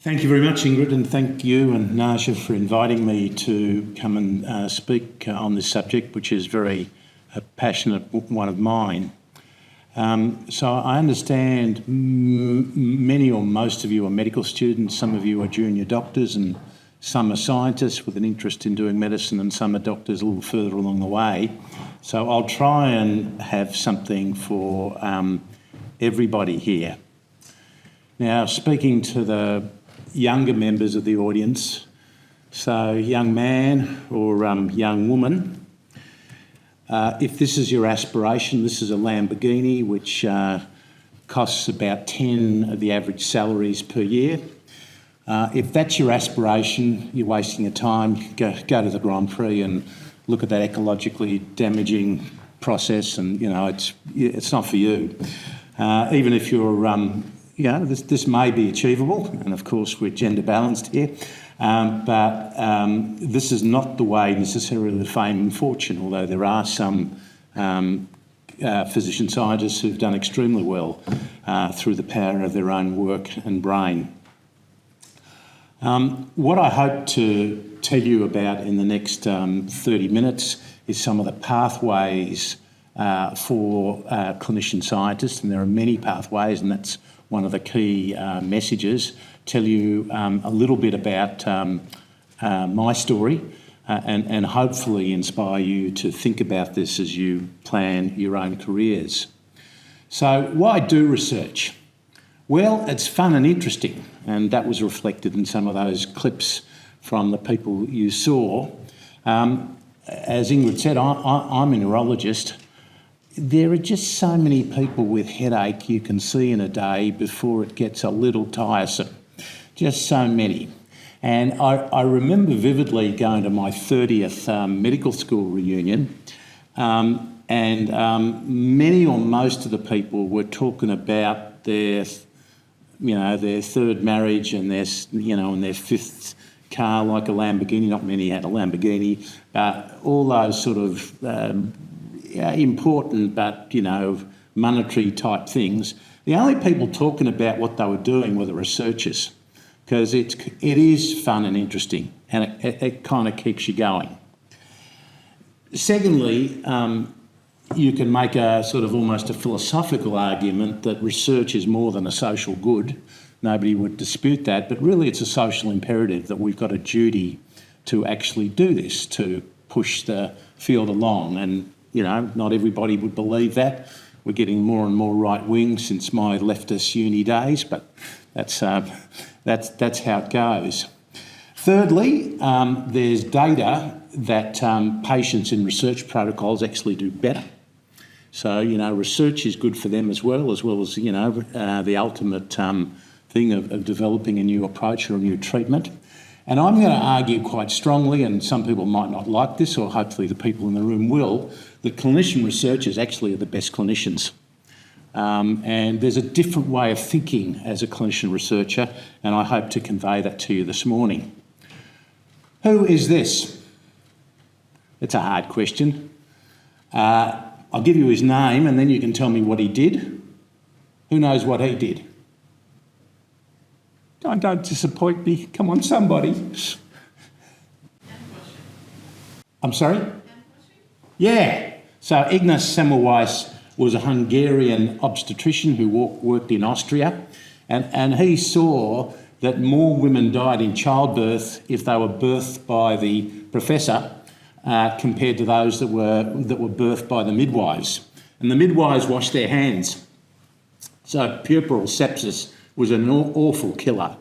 Thank you very much, Ingrid, and thank you and Naja for inviting me to come and speak on this subject, which is very passionate one of mine. So I understand many or most of you are medical students, some of you are junior doctors, and some are scientists with an interest in doing medicine, and some are doctors a little further along the way. So I'll try and have something for everybody here. Now, speaking to the younger members of the audience, so young man or young woman, if this is your aspiration, this is a Lamborghini which costs about 10 of the average salaries per year. If that's your aspiration, you're wasting your time. Go to the Grand Prix and look at that ecologically damaging process, and it's not for you. Even if you're this may be achievable, and of course we're gender balanced here, but this is not the way necessarily to fame and fortune, although there are some physician scientists who've done extremely well through the power of their own work and brain. What I hope to tell you about in the next 30 minutes is some of the pathways for clinician scientists, and there are many pathways, and that's one of the key messages. Tell you a little bit about my story and hopefully inspire you to think about this as you plan your own careers. So why do research? Well, it's fun and interesting, and that was reflected in some of those clips from the people you saw. As Ingrid said, I'm a neurologist. There are just so many people with headache you can see in a day before it gets a little tiresome. Just so many. And I remember vividly going to my 30th medical school reunion, and many or most of the people were talking about their third marriage and their fifth car, like a Lamborghini. Not many had a Lamborghini, but all those sort of important but monetary type things. The only people talking about what they were doing were the researchers, because it is fun and interesting, and it kind of keeps you going. Secondly, you can make a sort of almost a philosophical argument that research is more than a social good. Nobody would dispute that, but really it's a social imperative that we've got a duty to actually do this, to push the field along. And not everybody would believe that. We're getting more and more right-wing since my leftist uni days, but that's how it goes. Thirdly, there's data that patients in research protocols actually do better. So, research is good for them as well as, the ultimate thing of developing a new approach or a new treatment. And I'm going to argue quite strongly, and some people might not like this, or hopefully the people in the room will, that clinician researchers actually are the best clinicians. And there's a different way of thinking as a clinician researcher, and I hope to convey that to you this morning. Who is this? It's a hard question. I'll give you his name, and then you can tell me what he did. Who knows what he did? Don't disappoint me. Come on, somebody. I'm sorry? Yeah. So Ignaz Semmelweis was a Hungarian obstetrician who worked in Austria, and he saw that more women died in childbirth if they were birthed by the professor compared to those that were birthed by the midwives. And the midwives washed their hands. So puerperal sepsis was an awful killer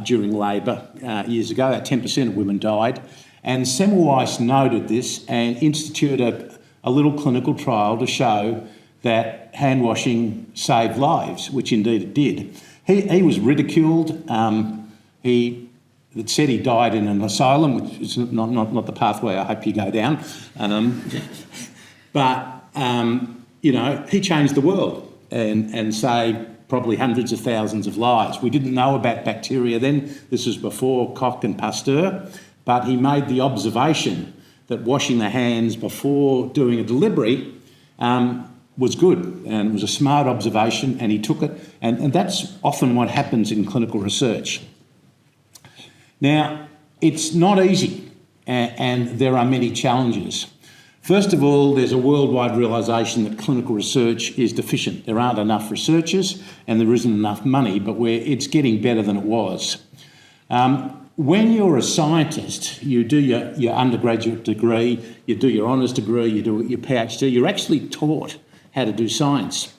during labour years ago. 10% of women died. And Semmelweis noted this and instituted a little clinical trial to show that hand washing saved lives, which indeed it did. He was ridiculed. He said he died in an asylum, which is not the pathway I hope you go down. He changed the world and saved probably hundreds of thousands of lives. We didn't know about bacteria then. This was before Koch and Pasteur, but he made the observation that washing the hands before doing a delivery was good, and it was a smart observation, and he took it. And that's often what happens in clinical research. Now, it's not easy, and there are many challenges. First of all, there's a worldwide realisation that clinical research is deficient. There aren't enough researchers and there isn't enough money, but it's getting better than it was. When you're a scientist, you do your undergraduate degree, you do your honours degree, you do your PhD, you're actually taught how to do science.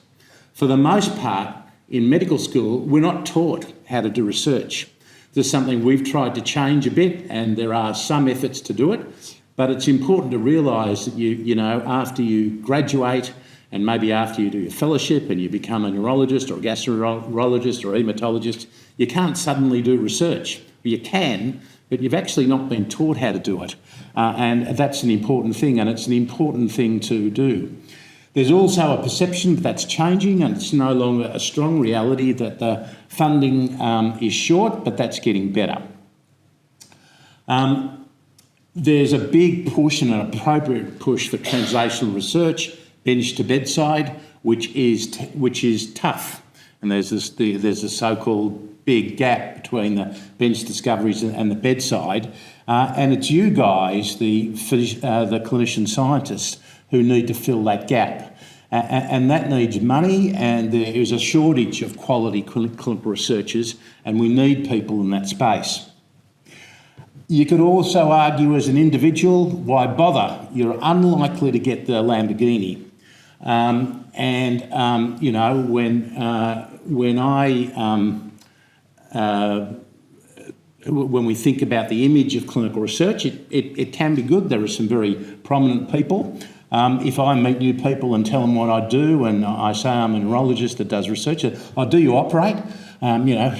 For the most part, in medical school, we're not taught how to do research. This is something we've tried to change a bit, and there are some efforts to do it. But it's important to realise that you know, after you graduate and maybe after you do your fellowship and you become a neurologist or a gastroenterologist or a haematologist, you can't suddenly do research. You can, but you've actually not been taught how to do it. And that's an important thing, and it's an important thing to do. There's also a perception that's changing, and it's no longer a strong reality that the funding is short, but that's getting better. There's a big push and an appropriate push for translational research, bench to bedside, which is tough. And there's a so-called big gap between the bench discoveries and the bedside. And it's you guys, the clinician-scientists, who need to fill that gap. And that needs money, and there is a shortage of quality clinical researchers, and we need people in that space. You could also argue as an individual, why bother? You're unlikely to get the Lamborghini. You know, when we think about the image of clinical research, it can be good. There are some very prominent people. If I meet new people and tell them what I do, and I say I'm a neurologist that does research, do you operate? You know,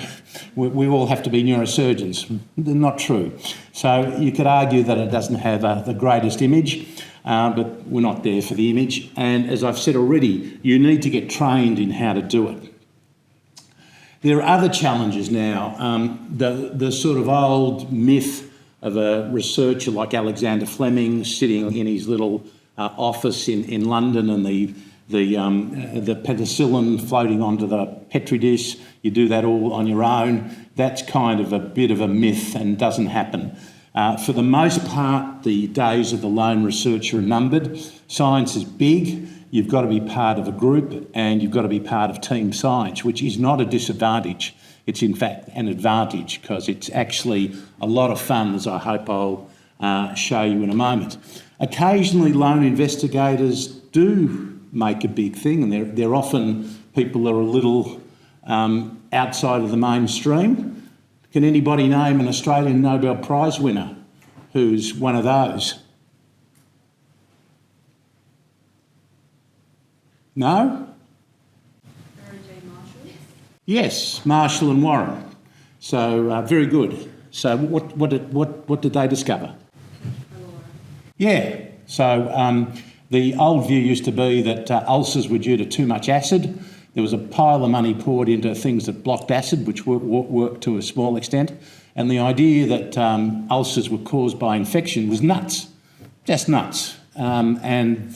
we all have to be neurosurgeons. Not true. So you could argue that it doesn't have the greatest image, but we're not there for the image. And as I've said already, you need to get trained in how to do it. There are other challenges now. The sort of old myth of a researcher like Alexander Fleming sitting in his little office in London, and the penicillin floating onto the Petri dish, you do that all on your own. That's kind of a bit of a myth and doesn't happen. For the most part, the days of the lone researcher are numbered. Science is big. You've got to be part of a group, and you've got to be part of team science, which is not a disadvantage. It's in fact an advantage, because it's actually a lot of fun, as I hope I'll show you in a moment. Occasionally, lone investigators do make a big thing, and they're often people that are a little outside of the mainstream. Can anybody name an Australian Nobel Prize winner who's one of those? No? Yes, Marshall and Warren. So very good. So what did they discover? Yeah. So the old view used to be that ulcers were due to too much acid. There was a pile of money poured into things that blocked acid, which worked to a small extent. And the idea that ulcers were caused by infection was nuts, just nuts. And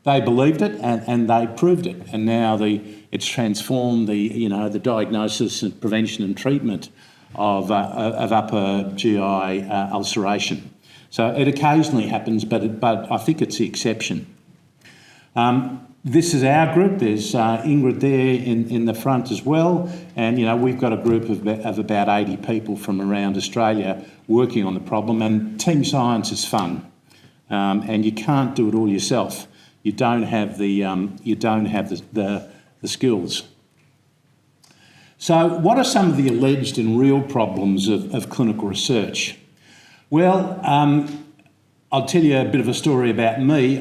they believed it, and they proved it. And now it's transformed the diagnosis and prevention and treatment of upper GI ulceration. So it occasionally happens, but I think it's the exception. This is our group. There's Ingrid there in the front as well. And, we've got a group of about 80 people from around Australia working on the problem. And team science is fun. And you can't do it all yourself. You don't have the skills. So what are some of the alleged and real problems of clinical research? Well, I'll tell you a bit of a story about me.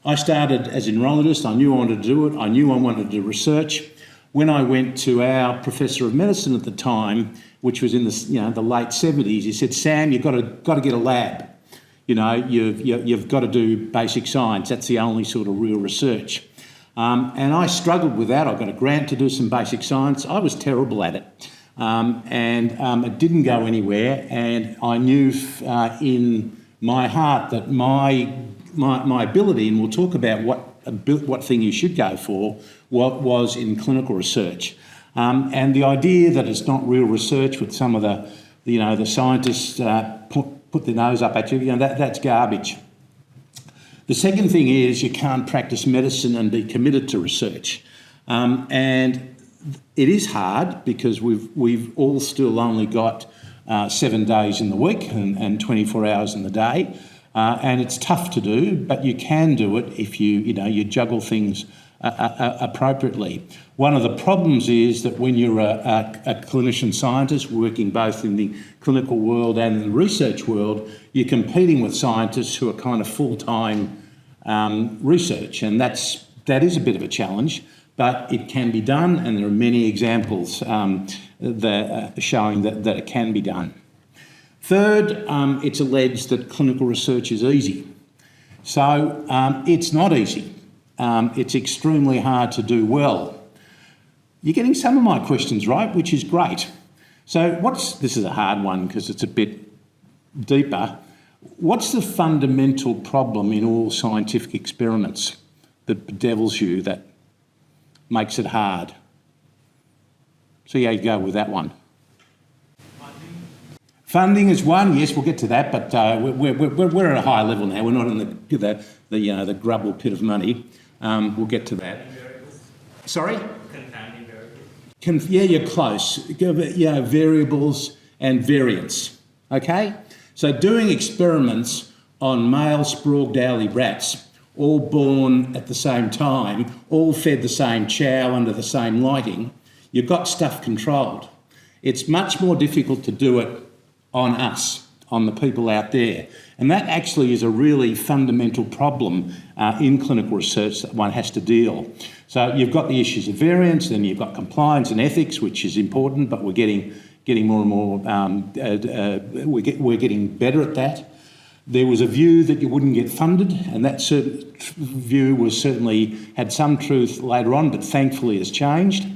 I started as a neurologist. I knew I wanted to do it. I knew I wanted to do research. When I went to our professor of medicine at the time, which was in the late 70s, he said, "Sam, you've got to get a lab. You've got to do basic science. That's the only sort of real research." And I struggled with that. I got a grant to do some basic science. I was terrible at it. It didn't go anywhere, and I knew in my heart that my ability, and we'll talk about what thing you should go for, was in clinical research. And the idea that it's not real research with some of the scientists put their nose up at you, that's garbage. The second thing is you can't practice medicine and be committed to research. And it is hard because we've all still only got 7 days in the week and 24 hours in the day. And it's tough to do, but you can do it if you juggle things appropriately. One of the problems is that when you're a clinician scientist working both in the clinical world and in the research world, you're competing with scientists who are kind of full-time research, and that is a bit of a challenge, but it can be done, and there are many examples showing that it can be done. Third, it's alleged that clinical research is easy. So it's not easy. It's extremely hard to do well. You're getting some of my questions right, which is great. So this is a hard one because it's a bit deeper. What's the fundamental problem in all scientific experiments that bedevils you, that makes it hard? See how you go with that one. Funding is one, yes, we'll get to that, but we're at a higher level now. We're not in the grubble pit of money. We'll get to that. Sorry? Confounding variables. Yeah, you're close. Variables and variance. Okay? So doing experiments on male Sprague-Dowley rats, all born at the same time, all fed the same chow under the same lighting, you've got stuff controlled. It's much more difficult to do it on us, on the people out there. And that actually is a really fundamental problem in clinical research that one has to deal. So you've got the issues of variance, then you've got compliance and ethics, which is important, but we're getting more and more, we're getting better at that. There was a view that you wouldn't get funded, and that view certainly had some truth later on, but thankfully has changed.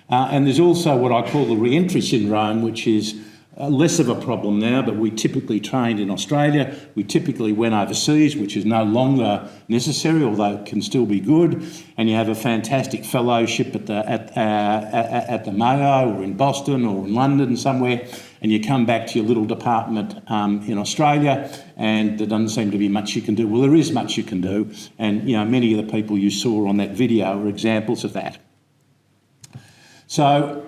And there's also what I call the re-entry syndrome, which is less of a problem now, but we typically trained in Australia. We typically went overseas, which is no longer necessary, although it can still be good. And you have a fantastic fellowship at the Mayo or in Boston or in London somewhere, and you come back to your little department in Australia, and there doesn't seem to be much you can do. Well, there is much you can do, and many of the people you saw on that video are examples of that. So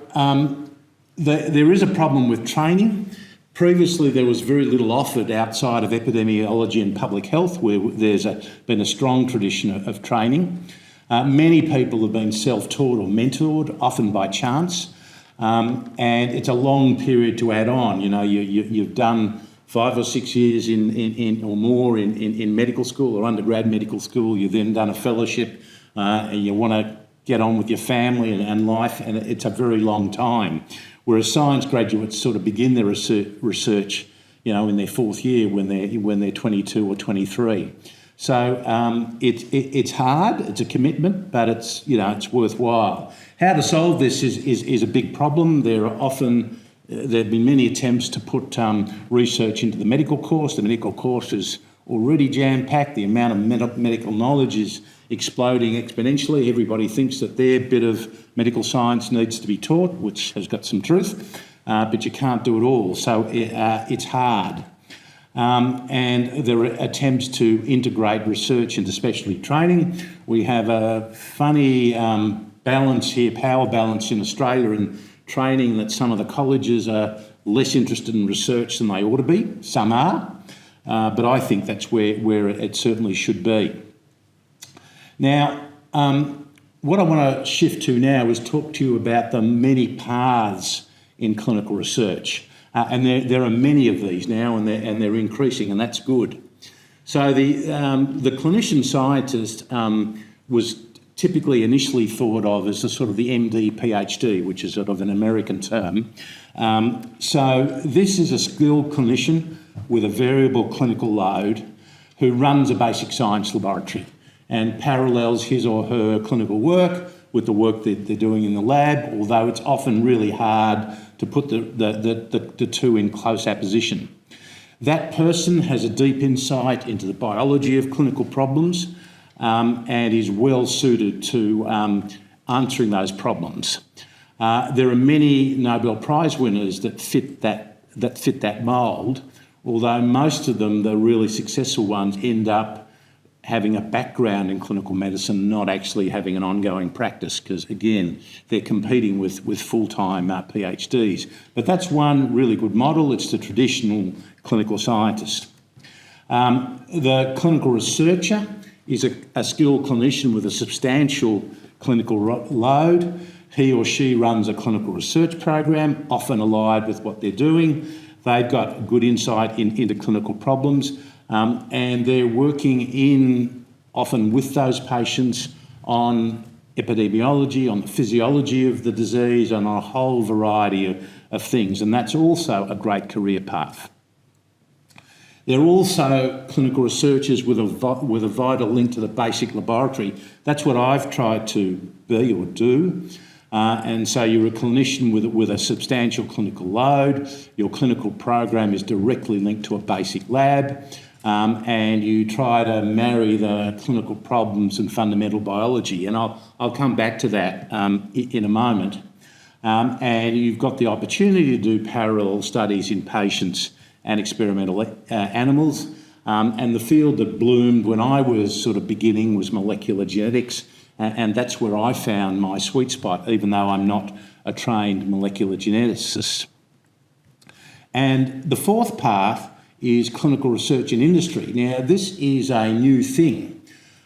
there is a problem with training. Previously, there was very little offered outside of epidemiology and public health, where there's been a strong tradition of training. Many people have been self-taught or mentored, often by chance, and it's a long period to add on. You've done 5 or 6 years or more in medical school or undergrad medical school. You've then done a fellowship, and you want to get on with your family and life, and it's a very long time. Whereas science graduates sort of begin their research, in their 4th year when they're 22 or 23. So it's hard. It's a commitment, but it's worthwhile. How to solve this is a big problem. There have been many attempts to put research into the medical course. The medical course is already jam-packed. The amount of medical knowledge is exploding exponentially. Everybody thinks that their bit of medical science needs to be taught, which has got some truth, but you can't do it all. So it's hard. And there are attempts to integrate research into specialty training. We have a funny balance here, power balance in Australia in training, that some of the colleges are less interested in research than they ought to be. Some are, but I think that's where it certainly should be. Now, what I want to shift to now is talk to you about the many paths in clinical research. And there are many of these now, and they're increasing, and that's good. So the clinician-scientist was typically initially thought of as a sort of the MD PhD, which is sort of an American term. So this is a skilled clinician with a variable clinical load who runs a basic science laboratory and parallels his or her clinical work with the work that they're doing in the lab, although it's often really hard to put the two in close opposition. That person has a deep insight into the biology of clinical problems and is well suited to answering those problems. There are many Nobel Prize winners that fit that mould, although most of them, the really successful ones, end up having a background in clinical medicine, not actually having an ongoing practice, because again, they're competing with full-time PhDs. But that's one really good model. It's the traditional clinical scientist. The clinical researcher is a skilled clinician with a substantial clinical load. He or she runs a clinical research program, often allied with what they're doing. They've got good insight into clinical problems, and they're working often with those patients on epidemiology, on the physiology of the disease, and on a whole variety of things. And that's also a great career path. They're also clinical researchers with a vital link to the basic laboratory. That's what I've tried to be or do. And so you're a clinician with a substantial clinical load. Your clinical program is directly linked to a basic lab, and you try to marry the clinical problems and fundamental biology. And I'll come back to that in a moment. And you've got the opportunity to do parallel studies in patients and experimental animals. And the field that bloomed when I was sort of beginning was molecular genetics. And that's where I found my sweet spot, even though I'm not a trained molecular geneticist. And the fourth path is clinical research in industry. Now, this is a new thing.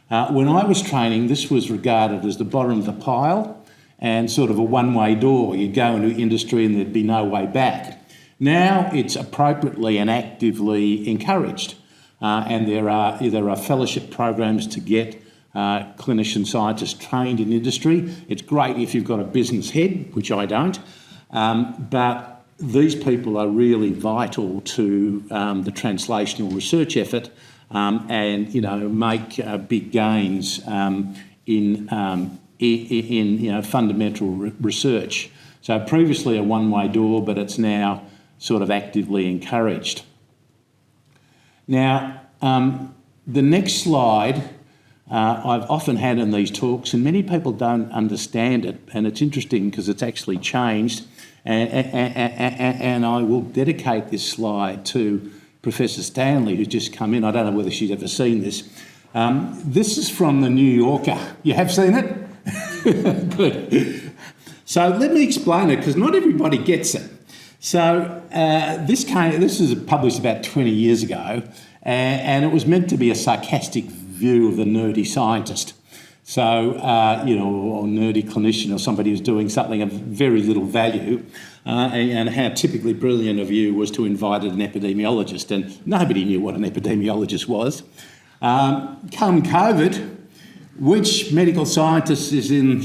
When I was training, this was regarded as the bottom of the pile and sort of a one-way door. You'd go into industry and there'd be no way back. Now it's appropriately and actively encouraged. And there are fellowship programs to get clinician scientists trained in industry. It's great if you've got a business head, which I don't, but these people are really vital to the translational research effort and make big gains in fundamental research. So previously a one-way door, but it's now sort of actively encouraged. Now, the next slide I've often had in these talks, and many people don't understand it, and it's interesting because it's actually changed, and I will dedicate this slide to Professor Stanley, who's just come in. I don't know whether she's ever seen this. This is from the New Yorker. You have seen it? Good. So let me explain it, because not everybody gets it. So this was published about 20 years ago, and it was meant to be a sarcastic view of the nerdy scientist. So, or nerdy clinician, or somebody who's doing something of very little value, and how typically brilliant of you was to invite an epidemiologist, and nobody knew what an epidemiologist was. Come COVID, which medical scientist is in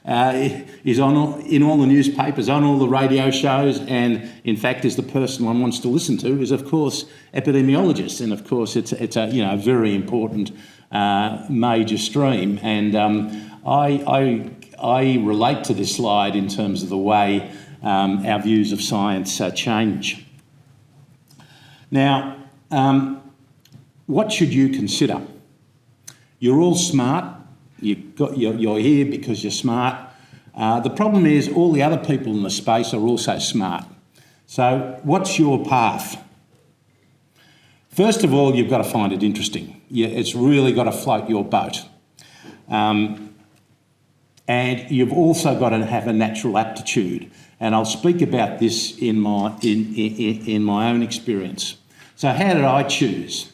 all the newspapers, on all the radio shows, and in fact is the person one wants to listen to, is of course epidemiologists, and of course it's a very important major stream, and I relate to this slide in terms of the way our views of science change. Now, what should you consider? You're all smart. You're here because you're smart. The problem is all the other people in the space are also smart. So what's your path? First of all, you've got to find it interesting. It's really got to float your boat. And you've also got to have a natural aptitude. And I'll speak about this in my own experience. So how did I choose?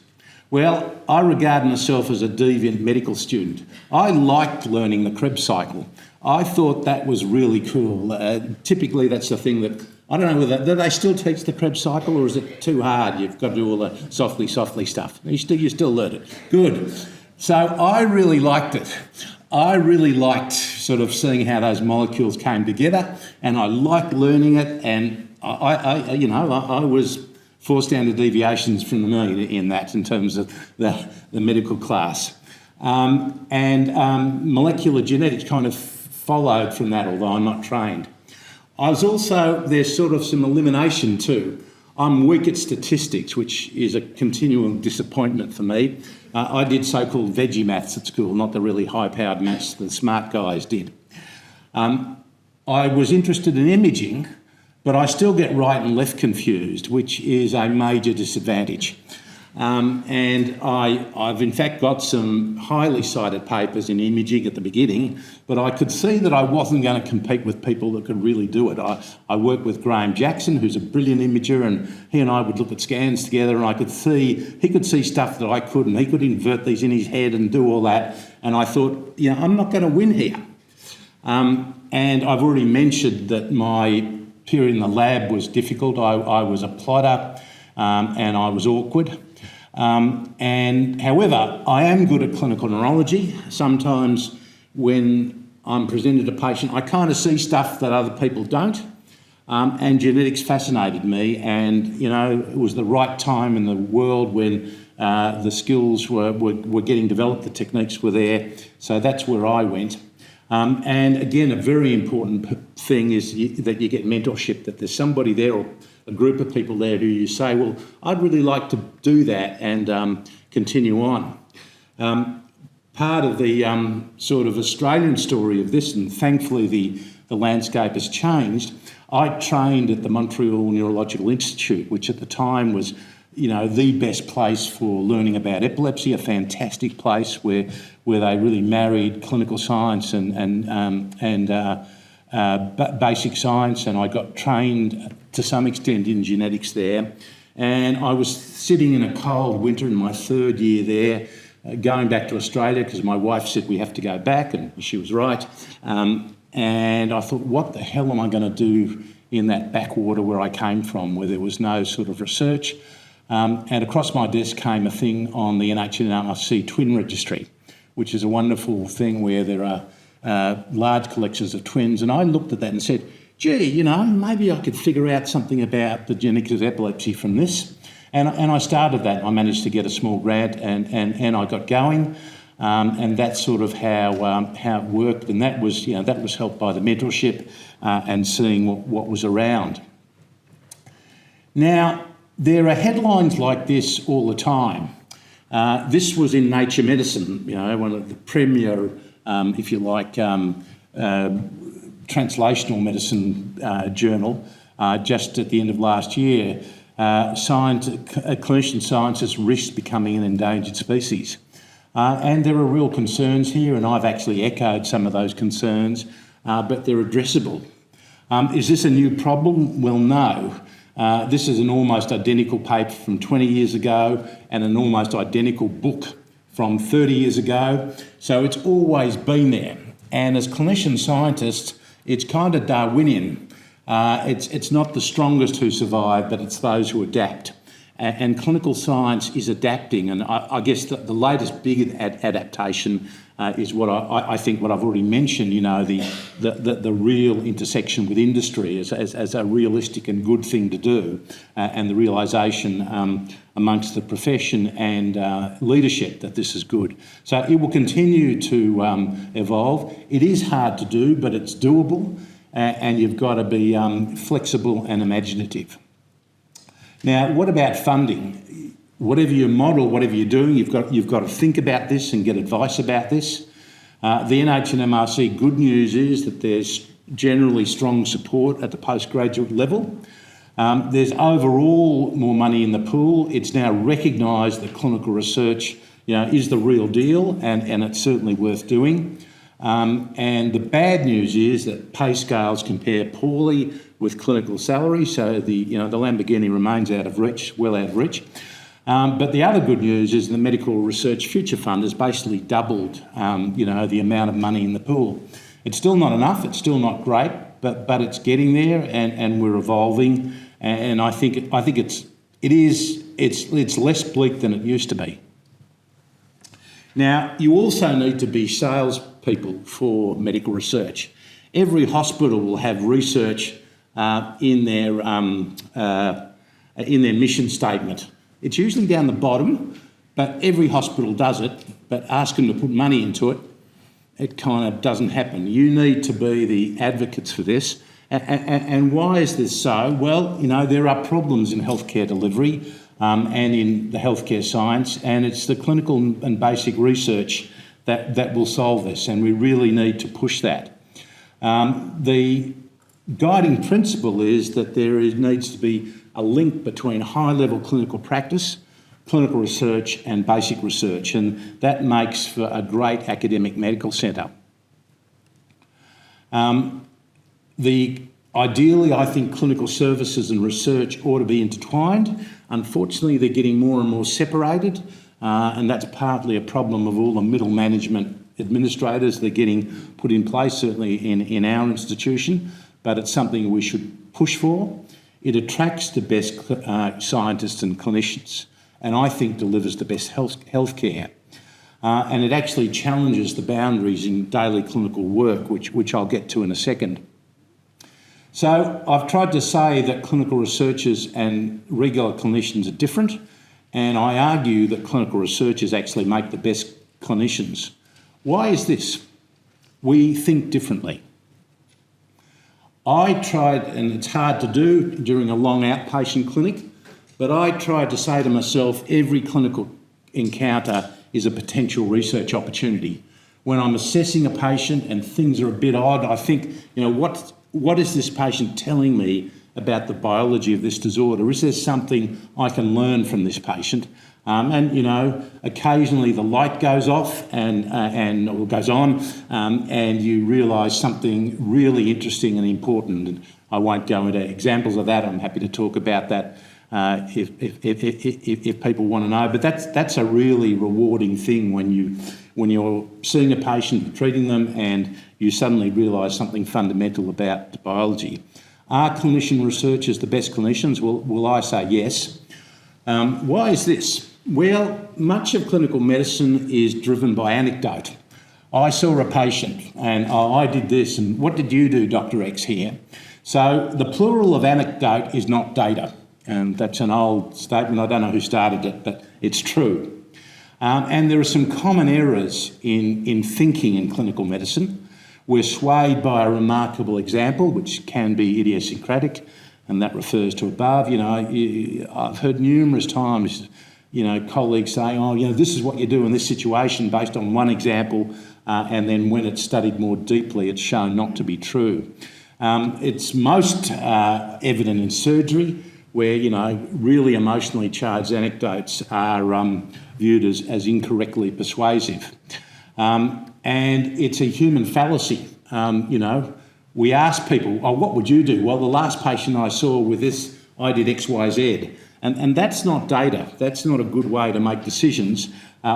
Well, I regard myself as a deviant medical student. I liked learning the Krebs cycle. I thought that was really cool. Typically, that's the thing that, I don't know whether, do they still teach the Krebs cycle, or is it too hard? You've got to do all the softly stuff. You still learn it. Good. So I really liked it. I really liked sort of seeing how those molecules came together, and I liked learning it, and I was 4 standard deviations from the mean in that, in terms of the medical class. Molecular genetics kind of followed from that, although I'm not trained. There's sort of some elimination too. I'm weak at statistics, which is a continual disappointment for me. I did so-called veggie maths at school, not the really high-powered maths the smart guys did. I was interested in imaging, but I still get right and left confused, which is a major disadvantage. And I've in fact got some highly cited papers in imaging at the beginning, but I could see that I wasn't going to compete with people that could really do it. I worked with Graham Jackson, who's a brilliant imager, and he and I would look at scans together, and he could see stuff that I couldn't. He could invert these in his head and do all that. And I thought, I'm not going to win here. And I've already mentioned that my period in the lab was difficult. I was a plotter, and I was awkward. And however, I am good at clinical neurology. Sometimes when I'm presented to a patient, I kind of see stuff that other people don't. And genetics fascinated me, and it was the right time in the world when the skills were getting developed, the techniques were there. So that's where I went. And again, a very important thing is that you get mentorship, that there's somebody there or a group of people there who you say, well, I'd really like to do that and continue on. Part of the sort of Australian story of this, and thankfully the landscape has changed, I trained at the Montreal Neurological Institute, which at the time was the best place for learning about epilepsy, a fantastic place where they really married clinical science and basic science, and I got trained to some extent in genetics there. And I was sitting in a cold winter in my third year there, going back to Australia because my wife said we have to go back, and she was right. And I thought, what the hell am I going to do in that backwater where I came from, where there was no sort of research? And across my desk came a thing on the NHMRC twin registry, which is a wonderful thing where there are large collections of twins. And I looked at that and said, gee, maybe I could figure out something about the genetics of epilepsy from this. And I started that. I managed to get a small grant and I got going. And that's sort of how it worked. And that was helped by the mentorship and seeing what was around. Now, there are headlines like this all the time. This was in Nature Medicine, one of the premier, if you like, translational medicine journal, just at the end of last year. Clinician-Scientists risk becoming an endangered species. And there are real concerns here, and I've actually echoed some of those concerns, but they're addressable. Is this a new problem? Well, no. This is an almost identical paper from 20 years ago and an almost identical book from 30 years ago. So it's always been there. And as clinician scientists, it's kind of Darwinian. It's not the strongest who survive, but it's those who adapt. And clinical science is adapting. And I guess the latest big adaptation is what I think what I've already mentioned, the real intersection with industry as a realistic and good thing to do, and the realisation amongst the profession and leadership that this is good. So it will continue to evolve. It is hard to do, but it's doable, and you've got to be flexible and imaginative. Now, what about funding? Whatever you model, whatever you're doing, you've got to think about this and get advice about this. The NHMRC good news is that there's generally strong support at the postgraduate level. There's overall more money in the pool. It's now recognised that clinical research, is the real deal, and it's certainly worth doing. And the bad news is that pay scales compare poorly with clinical salary, so the Lamborghini remains out of reach, well out of reach. But the other good news is the Medical Research Future Fund has basically doubled, the amount of money in the pool. It's still not enough. It's still not great, but it's getting there, and we're evolving. And I think it's less bleak than it used to be. Now, you also need to be salespeople for medical research. Every hospital will have research in their mission statement. It's usually down the bottom, but every hospital does it, but ask them to put money into it, it kind of doesn't happen. You need to be the advocates for this. And why is this so? Well, there are problems in healthcare delivery and in the healthcare science, and it's the clinical and basic research that will solve this, and we really need to push that. The guiding principle is that needs to be a link between high-level clinical practice, clinical research and basic research, and that makes for a great academic medical centre. Ideally, I think clinical services and research ought to be intertwined. Unfortunately, they're getting more and more separated, and that's partly a problem of all the middle management administrators that are getting put in place, certainly in our institution, but it's something we should push for. It attracts the best scientists and clinicians, and I think delivers the best healthcare. And it actually challenges the boundaries in daily clinical work, which I'll get to in a second. So I've tried to say that clinical researchers and regular clinicians are different, and I argue that clinical researchers actually make the best clinicians. Why is this? We think differently. I tried, and it's hard to do during a long outpatient clinic, but I tried to say to myself, every clinical encounter is a potential research opportunity. When I'm assessing a patient and things are a bit odd, I think, what is this patient telling me about the biology of this disorder? Is there something I can learn from this patient? Occasionally the light goes off or goes on, and you realise something really interesting and important. And I won't go into examples of that. I'm happy to talk about that if people want to know. But that's a really rewarding thing when you're seeing a patient, treating them, and you suddenly realise something fundamental about the biology. Are clinician researchers the best clinicians? Well, I say yes. Why is this? Well, much of clinical medicine is driven by anecdote. I saw a patient and I did this, and what did you do, Dr. X here? So the plural of anecdote is not data, and that's an old statement. I don't know who started it, but it's true. And there are some common errors in thinking in clinical medicine. We're swayed by a remarkable example, which can be idiosyncratic, and that refers to above. I've heard numerous times, colleagues saying, this is what you do in this situation based on one example, and then when it's studied more deeply, it's shown not to be true. It's most evident in surgery, where, really emotionally charged anecdotes are viewed as incorrectly persuasive. And it's a human fallacy. We ask people, what would you do? Well, the last patient I saw with this, I did X, Y, Z. And that's not data. That's not a good way to make decisions.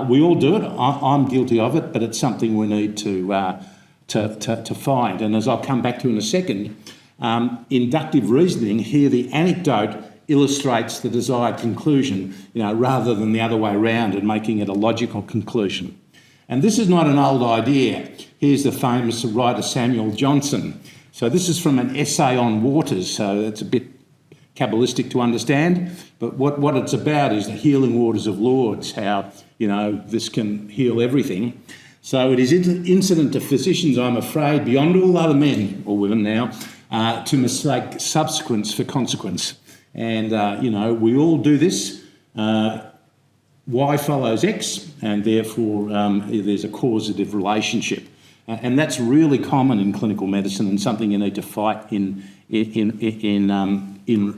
We all do it. I'm guilty of it, but it's something we need to find. And as I'll come back to in a second, inductive reasoning, here the anecdote illustrates the desired conclusion, rather than the other way around and making it a logical conclusion. And this is not an old idea. Here's the famous writer Samuel Johnson. So this is from an essay on waters, so it's a bit Kabbalistic to understand, but what it's about is the healing waters of Lourdes, how, this can heal everything. So it is incident to physicians, I'm afraid, beyond all other men or women now, to mistake subsequence for consequence. And, we all do this. Y follows X, and therefore there's a causative relationship. And that's really common in clinical medicine and something you need to fight in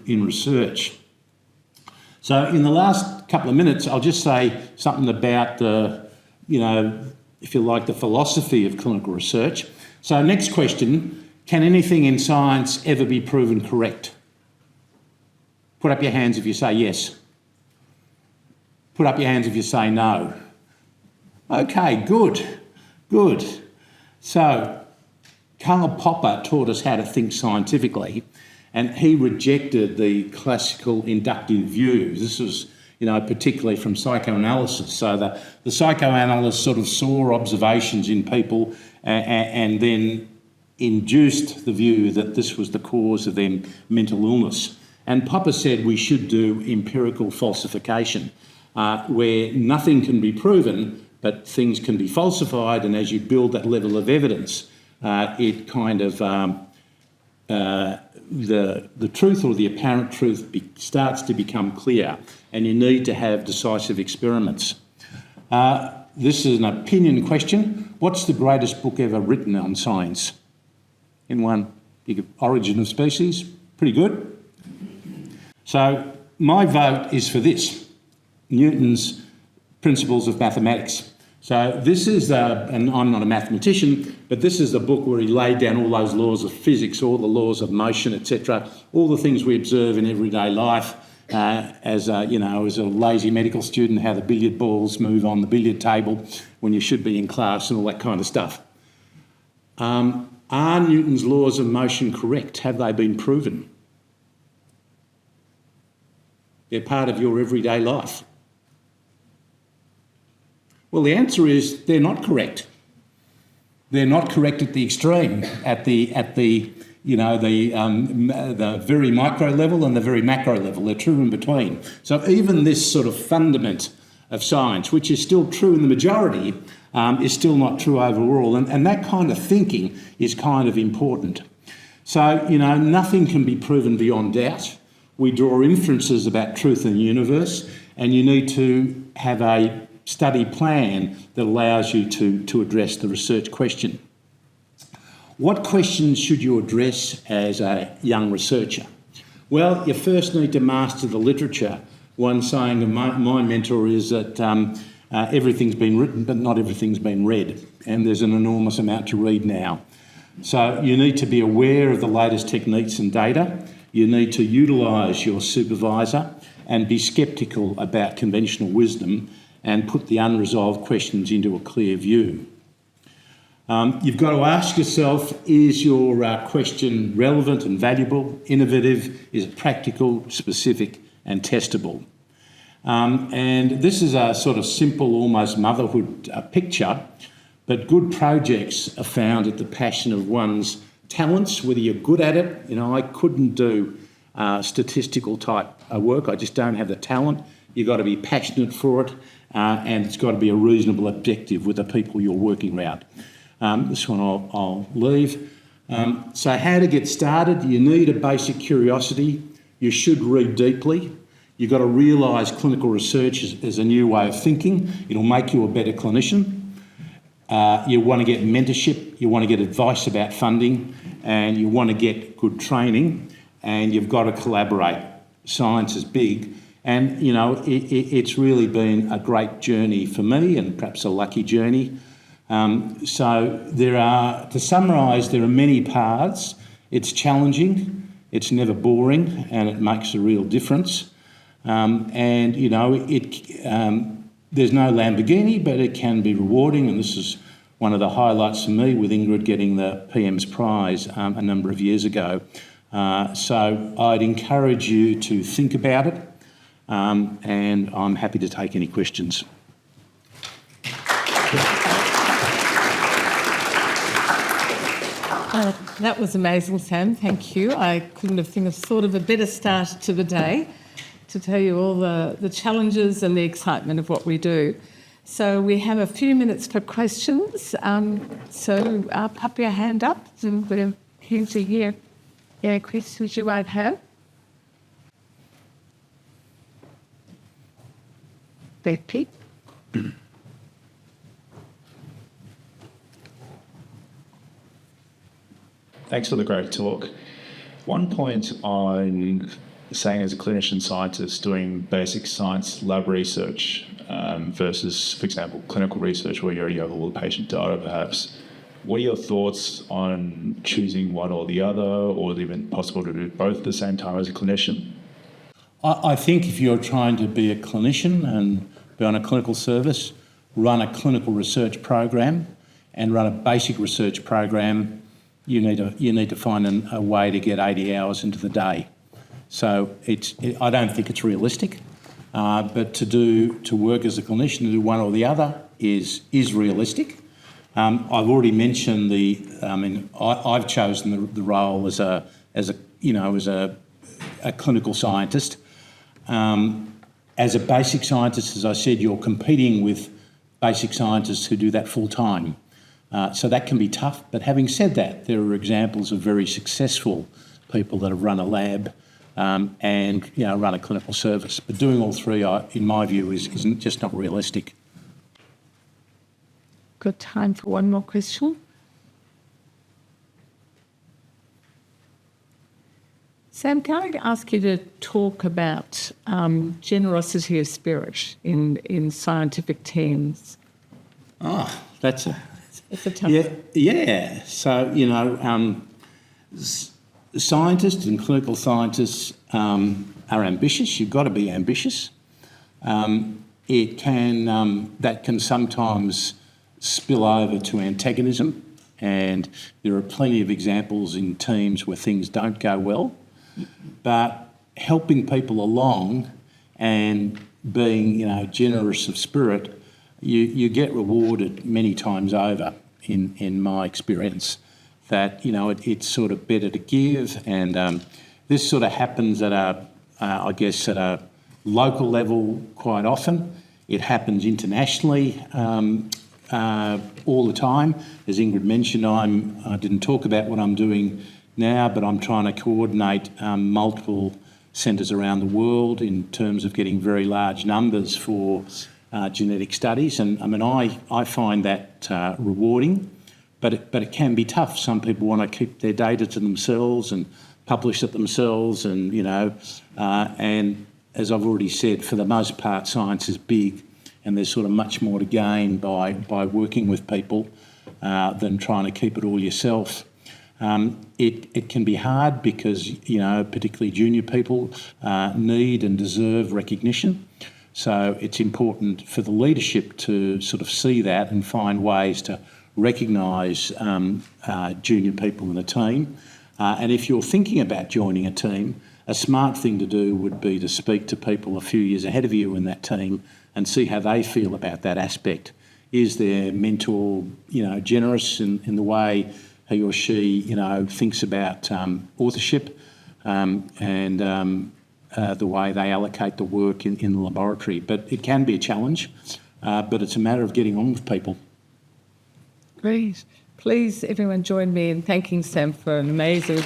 research. So in the last couple of minutes, I'll just say something about if you like, the philosophy of clinical research. So next question, can anything in science ever be proven correct? Put up your hands if you say yes. Put up your hands if you say no. Okay, good. So Karl Popper taught us how to think scientifically, and he rejected the classical inductive views. This was, particularly from psychoanalysis. So the psychoanalyst sort of saw observations in people and then induced the view that this was the cause of their mental illness. And Popper said we should do empirical falsification, where nothing can be proven, but things can be falsified, and as you build that level of evidence, it kind of the truth or the apparent truth starts to become clear, and you need to have decisive experiments. This is an opinion question. What's the greatest book ever written on science? in one. You get origin of species, pretty good. So my vote is for this, Newton's Principles of Mathematics. So this is, and I'm not a mathematician, but this is the book where he laid down all those laws of physics, all the laws of motion, etc., all the things we observe in everyday life. As a lazy medical student, how the billiard balls move on the billiard table when you should be in class and all that kind of stuff. Are Newton's laws of motion correct? Have they been proven? They're part of your everyday life. Well, the answer is they're not correct. They're not correct at the extreme, at the very micro level and the very macro level. They're true in between. So even this sort of fundament of science, which is still true in the majority, is still not true overall. And that kind of thinking is kind of important. So, nothing can be proven beyond doubt. We draw inferences about truth in the universe, and you need to have a study plan that allows you to address the research question. What questions should you address as a young researcher? Well, you first need to master the literature. One saying of my mentor is that everything's been written, but not everything's been read. And there's an enormous amount to read now. So you need to be aware of the latest techniques and data. You need to utilise your supervisor and be sceptical about conventional wisdom and put the unresolved questions into a clear view. You've got to ask yourself, is your question relevant and valuable, innovative, is it practical, specific and testable? And this is a sort of simple, almost motherhood picture, but good projects are found at the passion of one's talents, whether you're good at it. I couldn't do statistical type work. I just don't have the talent. You've got to be passionate for it, and it's got to be a reasonable objective with the people you're working around. This one I'll leave. So how to get started? You need a basic curiosity. You should read deeply. You've got to realise clinical research is a new way of thinking. It'll make you a better clinician. You want to get mentorship. You want to get advice about funding, and you want to get good training, and you've got to collaborate. Science is big. And, it's really been a great journey for me, and perhaps a lucky journey. So to summarise, there are many paths. It's challenging, it's never boring, and it makes a real difference. There's no Lamborghini, but it can be rewarding, and this is one of the highlights for me with Ingrid getting the PM's prize a number of years ago. So I'd encourage you to think about it. And I'm happy to take any questions. That was amazing, Sam. Thank you. I couldn't have thought of a better start to the day to tell you all the challenges and the excitement of what we do. So we have a few minutes for questions. So pop your hand up and we're here to hear any questions you might have. Becky. Thanks for the great talk. One point on saying as a clinician-scientist doing basic science lab research versus, for example, clinical research where you already have all the patient data perhaps. What are your thoughts on choosing one or the other, or is it even possible to do both at the same time as a clinician? I think if you're trying to be a clinician and be on a clinical service, run a clinical research program and run a basic research program, you need to find a way to get 80 hours into the day. So I don't think it's realistic, but to work as a clinician to do one or the other is realistic. I've already mentioned I've chosen the role as a clinical scientist. As a basic scientist, as I said, you're competing with basic scientists who do that full time. So that can be tough. But having said that, there are examples of very successful people that have run a lab and run a clinical service. But doing all three, in my view, is just not realistic. Got time for one more question? Sam, can I ask you to talk about generosity of spirit in scientific teams? Oh, that's a... It's a tough Yeah. So, scientists and clinical scientists are ambitious. You've got to be ambitious. That can sometimes spill over to antagonism, and there are plenty of examples in teams where things don't go well. But helping people along and being, generous of spirit, you get rewarded many times over. In my experience, that it's sort of better to give, and this sort of happens at a local level quite often. It happens internationally all the time. As Ingrid mentioned, I didn't talk about what I'm doing now, but I'm trying to coordinate multiple centres around the world in terms of getting very large numbers for genetic studies, and I find that rewarding, but it can be tough. Some people want to keep their data to themselves and publish it themselves, and and as I've already said, for the most part, science is big, and there's sort of much more to gain by working with people than trying to keep it all yourself. It can be hard because particularly junior people need and deserve recognition. So it's important for the leadership to sort of see that and find ways to recognise junior people in a team. And if you're thinking about joining a team, a smart thing to do would be to speak to people a few years ahead of you in that team and see how they feel about that aspect. Is their mentor, generous in the way he or she, thinks about authorship and the way they allocate the work in the laboratory? But it can be a challenge, but it's a matter of getting on with people. Great. Please, everyone join me in thanking Sam for an amazing